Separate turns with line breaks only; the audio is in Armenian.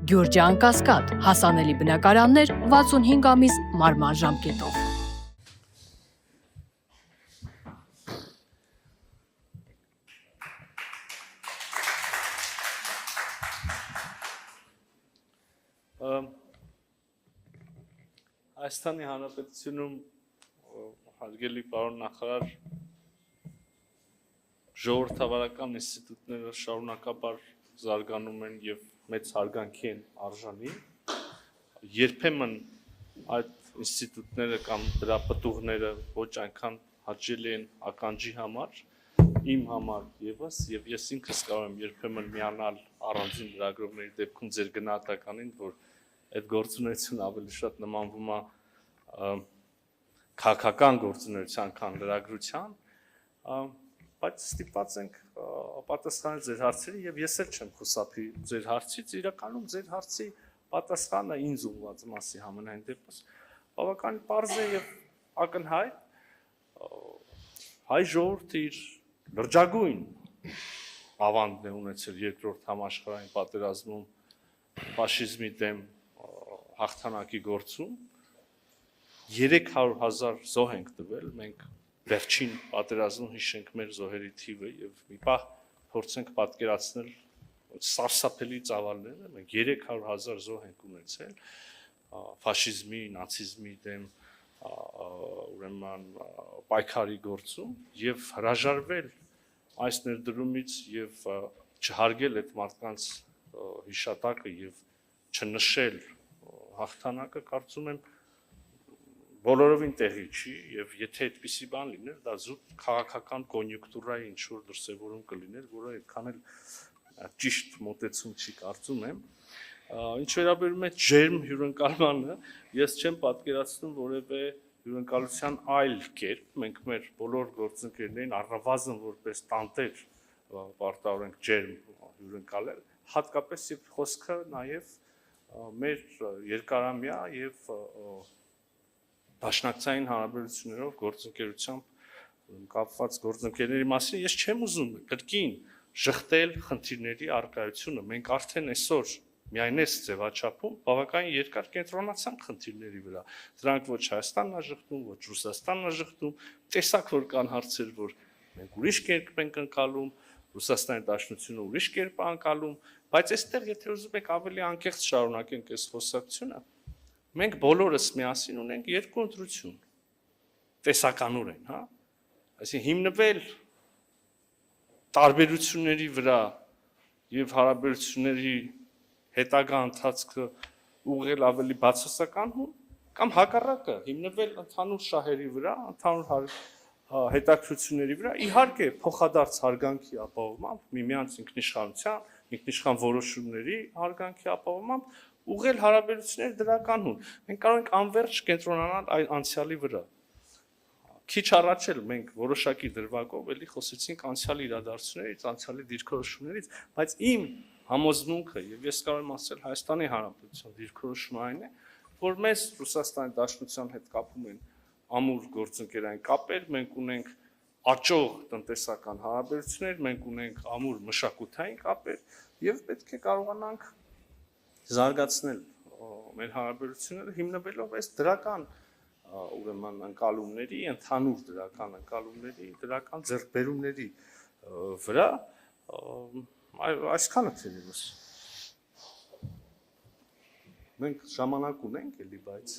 Գյուրջան Կասկադ, հասանելի բնակարաններ 65 ամիս մարման ժամկետով։
Հայաստանի Հանրապետությունում հարգելի պարոն նախարար ժողովրդավարական ինստիտուտները շարունակաբար զարգանում են եւ մեծ հարգանքի են արժանի երբեմն այդ ինստիտուտները կամ դրա պտուղները ոչ այնքան հաճելի են ականջի համար իմ համար եւս եւ ես ինքս կարող եմ երբեմն միանալ առանձին լրագրողների դեպքում ձեր գնահատականին որ այդ գործունեությունը ավելի շատ նմանվում է քաղաքական գործունեության քան լրագրության, բայց ստիպված ենք պատասխանել ձեր հարցերի եւ ես էլ չեմ խուսափի ձեր հարցից, իրականում ձեր հարցի պատասխանը ինձ ուղղված մասի համենայն դեպս բավական պարզ է եւ ակնհայտ հայ ժողովուրդը իր լրջագույն ավանդն է ունեցել երկրորդ համաշխարհային պատերազմում ֆաշիզմի դեմ հաղթանակի գործում 300,000 զոհ ենք տվել, մենք վերջին պատերազմում հիշենք մեր զոհերի թիվը եւ մի պահ փորձենք պատկերացնել սարսափելի ծավալները, մենք 300,000 զոհ ենք ունեցել ֆաշիզմի, նացիզմի դեմ ուրեմն պայքարի գործում եւ հրաժարվել այս ներդրումից եւ չհարգել այդ մարդկանց հիշատակը եւ չնշել հաղթանակը կարծում եմ բոլորովին տեղի չի եւ եթե այդպիսի բան լիներ դա զուտ քաղաքական կոնյունկտուրայի ինչ որ դրսևորում կլիներ որը այդքան էլ ճիշտ մոտեցում չի կարծում եմ ինչ վերաբերում է ջերմ հյուրընկալմանը ես չեմ պատկերացնում որևէ հյուրընկալության այլ կերպ մենք մեր բոլոր գործընկերներին առնվազն որպես տանտեր պարտավորենք ջերմ հյուրընկալել հատկապես եւ խոսքը նաեւ մեր երկարամյա եւ Դաշնակցային հարաբերություններով գործընկերությամբ կապված գործընկերների մասին ես չեմ ուզում կրկին շղթել խնդիրների առկայությունը մենք արդեն այսօր միայն այս ձևաչափում բավական երկար կենտրոնացան խնդիրների վրա դրանք ոչ Հայաստանն է շղթում ոչ Ռուսաստանն է շղթում տեսակ որ կան հարցեր որ մենք ուրիշ կերպ ենք անցալում Ռուսաստանի Դաշնությունը ուրիշ կերպ անցալում բայց այստեղ եթե ուզում եք ավելի անկեղծ շարունակենք այս խոսակցությունը մենք բոլորս միասին ունենք երկու ընտրություն տեսականորեն, հա? Այսինքն հիմնվել տարբերությունների վրա եւ հարաբերությունների հետագա ընթացքը ուղղել ավելի բացասական կամ հակառակը հիմնվել ընդհանուր շահերի վրա, ընդհանուր հետաքրությունների վրա, իհարկե փոխադարձ հարգանքի ապահովմամբ, միմյանց ինքնիշխանության, ինքնիշխան որոշումների հարգանքի ապահովմամբ ուղղել հարաբերություններ դրականուն։ Մենք կարող ենք անվերջ կենտրոնանալ այդ անցյալի վրա։ Քիչ առաջ էլ մենք որոշակի դրվագով էլի խոսեցինք անցյալի իրադարձություններից, անցյալի դիրքորոշումներից, բայց իմ համոզմունքը եւ ես կարող եմ ասել Հայաստանի Հանրապետության դիրքորոշումը այն է, որ մեզ Ռուսաստանի Դաշնության հետ կապում են ամուր գործընկերային կապեր, մենք ունենք աճող տնտեսական հարաբերություններ, մենք ունենք ամուր մշակութային կապեր եւ պետք է կարողանանք զարգացնել մեր հարաբերությունները հիմնվելով այս դրական ուրեմն ընկալումների, ընդհանուր դրական ընկալումների, դրական ձեռքբերումների վրա այսքանը թերևս մենք ժամանակ ունենք էլի բայց